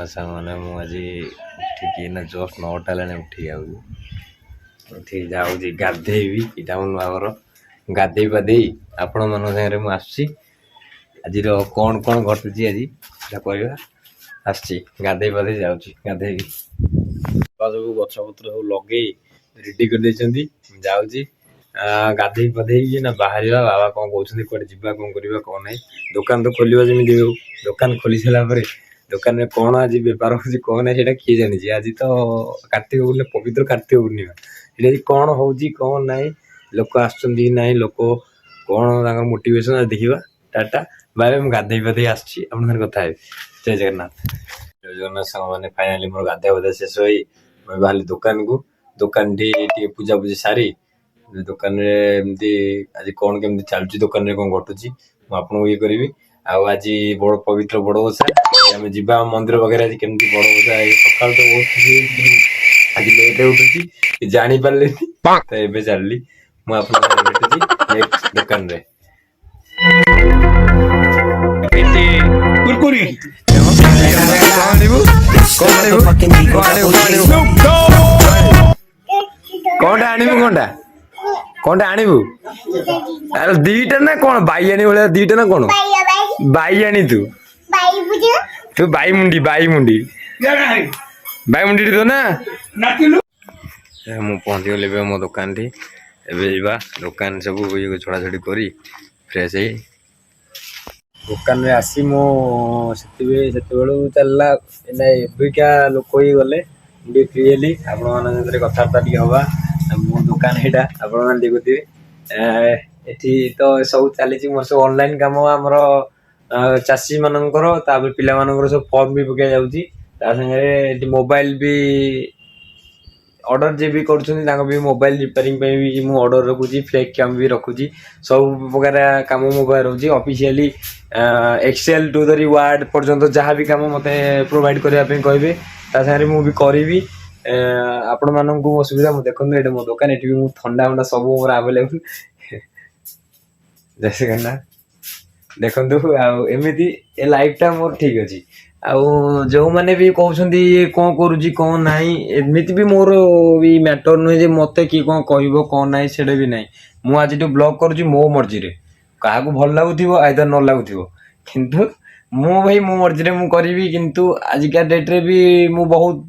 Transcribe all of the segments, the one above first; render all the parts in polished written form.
सामने मुझे उठिकी ना जस्ट 9टा लाने उठी उठी जाऊँगी गाधेबी इटा मो नुआर गाधे पाधे आपण मन सागर मुझे आज कौन कौन घटुची आज कहवा आसी गाधे पाधे जाऊँगी गाधे सब गछ पत्र सब लगे रेडी कर जाऊँगी गाधे पाधे ना बाहर बाबा कौन कहते कौटे जा कौन करवा कौन ना दुकान तो खोल जमी दुकान खोली सारापर दुकान में कौन आज बेपार हो कौन ना किए जानी आज तो कार्तिक पूर्णिमा पवित्र कार्तिक पूर्णिमा ये कौन हो कौन ना लोक आसुँच ना लोक कौन मोटिवेशन देखा टाटा बाय मुझे गाधे पाधे आसी कथा जय जगन्नाथ जय जगन्नाथ सांग मैंने फाइनाली मोर गाधे पाधे शेष हो बाहर दुकान को दुकान टी पूजा पूजी सारी दुकान एमती आज कौन केमती चलुची दुकान में कौन घटुची मुझे ये करी आज बड़ पवित्र बड़ ओषा आम जा मंदिर वगैरह आज केमती बड़ ओषा सका तो बहुत खुशी आज लेट उठुची जानी पारे तो ये चलली मुझे नेक्स्ट दुकान रे कुरकुरी कौनटा आणबू कौनटा कौनटा आणबू अरे दीटा ना कौन बाई आनी भाई दीटा ना कौन बाई आनी तू तू बाई मुंडी तो ना मु पहुंची गली मो दुकान थी एबे दुकान सब छड़ा छड़ी करी फ्रेश है दुकान में आसी मुझे चलला एबिका लोक ही गले मुझे फ्री हेली आपण मैंने कथबार्ता हवा मो दुकान यहाँ आपण देखुए ये तो सब चली मोर सब ऑनलाइन काम आमर चाषी मानकर पिला सब फॉर्म भी पकड़ जाऊँगी मोबाइल भी ऑर्डर जे भी कर मोबाइल रिपेयरिंग भी मुझे ऑर्डर रखुची फ्लेक कैम भी रखुची सब प्रकार कम मोबाइल रोचे ऑफिशियली एक्सेल टू धरी वार्ड पर्यंत जहाँ भी कम मत प्रोवाइड करने कहे तासारे मुझे करी आपण मानक असुविधा देखो ये मो दुकान ये भी ठंडा फंडा सब मोर आवेलेबल जैसे करना देखु एमती ए लाइफटा मोर ठीक अच्छी आउ जो मैंने भी कहते कौन करुँच कौन ना एमती भी मोर भी मैटर नुहे मत कि कौन कह कौन ना से भी ना मुझे जो ब्लॉग करुँच मो मर्जी रे क्या भल लगुव आइदर न लगुव किंतु मु भाई मो मर्जी मु करी किंतु आजिका डेट्रे भी मु बहुत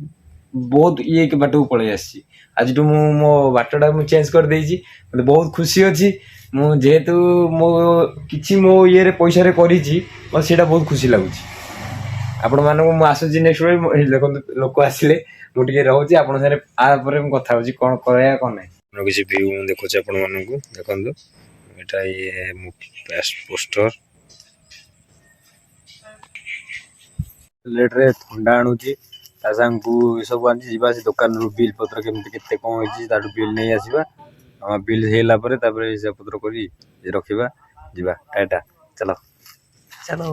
बहुत ये बाट को पलि आसी आज मो बाटटा मुझे चेंज कर देती मतलब बहुत खुशी अच्छी जेहेतु मो कि मो ये पैसा करी बहुत खुशी लगुच आपण मानक आसूँ नेक्स्ट देखो लोक आसिले मुझे रोचे आप कथा हो कौन कराया कौन ना किसी व्यू देखुचे आपण मानक देखो एटा ये पोस्टर लेट्रे थंडा आणुची को सब आनी जी दुकान रू बिल पत्र केमती केते कौन होती बिल नहीं आसवा बिल होला हिसाब पत्र कर रखा जा टाटा चलो चलो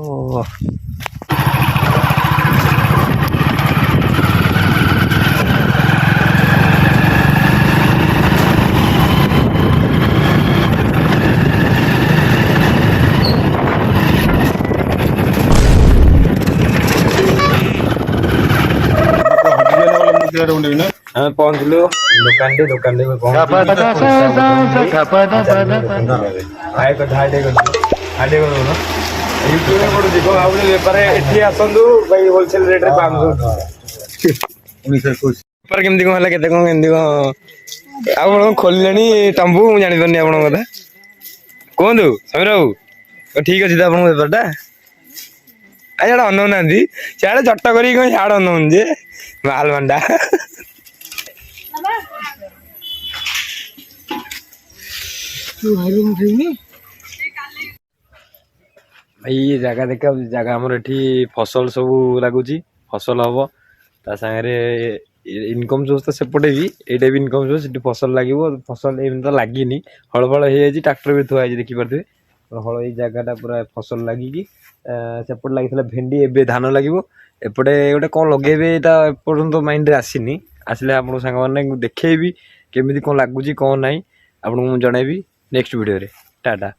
पहुंचलु दुकान दुकान बेपार ये आसतु भाई होलसेल रेट बेपार केमती कौन है केते कौन केमती कौन खोलिले तंबू मुझे जानी पारनी आप कथा कहतु समीर बाबू ठीक अच्छे तो आप बेपारटा आड़ा अनौना सियाड़े चट कर सियाड़े अनौन जे माल भंडा भाई ये जगह देखा जगह आमर ये फसल सब लगुच फसल हम ता सागे इनकम सोर्स तो सेपटे भी ये भी इनकम सोर्स फसल लगे फसल एम तो लगिनी हल फल हो ट्राक्टर भी थुआ देखिपे हल ये जगहटा पूरा फसल लगिकी सेपटे लगी भेंडी एवं धान लगे एपटे गोटे कौन लगे एपर्तंत माइंड आसनी आसले आप सांग मैंने देखेबी केमी कौन लगुच कौन ना आपको जनइबी नेक्स्ट वीडियो रे टाटा।